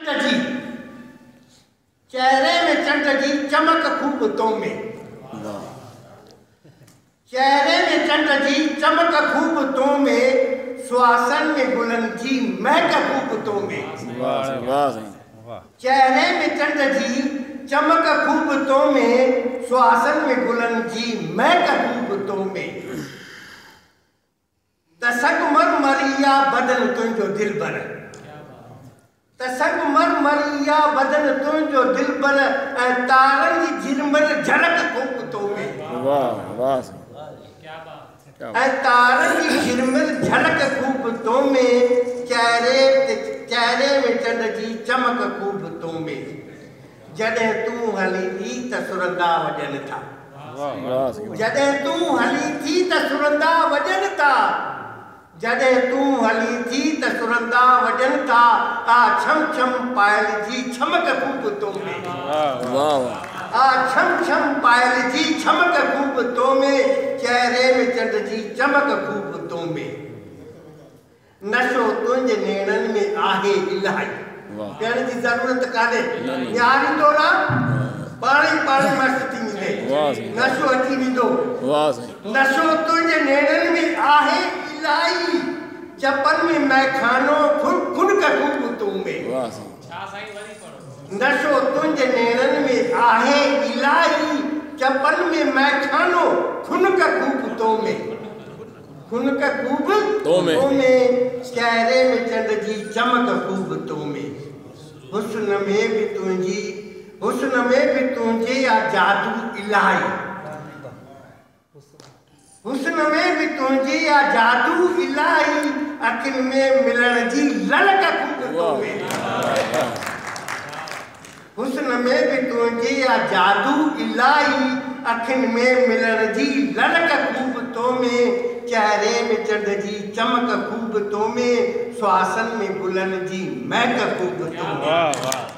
जी चेहरे में चंड जी चमक खूब तो में, चेहरे में चंड जी चमक खूब तो में, सुहासन में गुलन जी महक खूब तो में। चेहरे में चंड जी चमक खूब तो में, सुहासन में गुलन जी महक खूब तो में। तसक मर मरिया बदन तुझो दिल बर, तसक मर मरिया बदन तुझो दिल बर, तारन जी झिरमर झलक खूब तो में। वाह वाह तारन जी झिरमर झलक खूब तो में, चेहरे में चंड जी चमक खूब तो में। जॾहिं तूं हली थी त सुरंदा वॼनि था, जॾहिं तूं हली थी त सुरंदा वॼनि था, जॾहिं तूं हली थी त सुरंदा वॼनि था। आ छम छम पायल जी छमक खूब तो में, आ छम छम पायल जी छमक खूब तो में, चेहरे में चंड जी चमक खूब तो में। नशो तुंहिंजे नेणनि में आहे इलाही, कहण जी ज़रूरत कान्हे, यारींदो ना पाणी मस्त थी वेंदे, नशो अची वेंदो। नशो तुंहिंजे नेणनि में आहे इलाही, चपन में मैखानो खुनक खूब तो में। नशो तुंहिंजे नेणनि में आहे इलाही, चपन में मैखानो खुनक खूब तो में, खुनक खूब तो में। चेहरे में चंड जी चमक खूब तो में। हुस्न में भी तुझी, हुस्न में भी तुझे या जादू इलाही, हुस्न में भी तुझे या जादू इलाही, अखिन में मिलण जी ललक खूब तो में। हुस्न में भी तुझे या जादू इलाही, अखिन में मिलण जी ललक खूब तो में। चेहरे में चंड जी चमक खूब तो में, सुहासन में गुलन जी महक खूब तो में।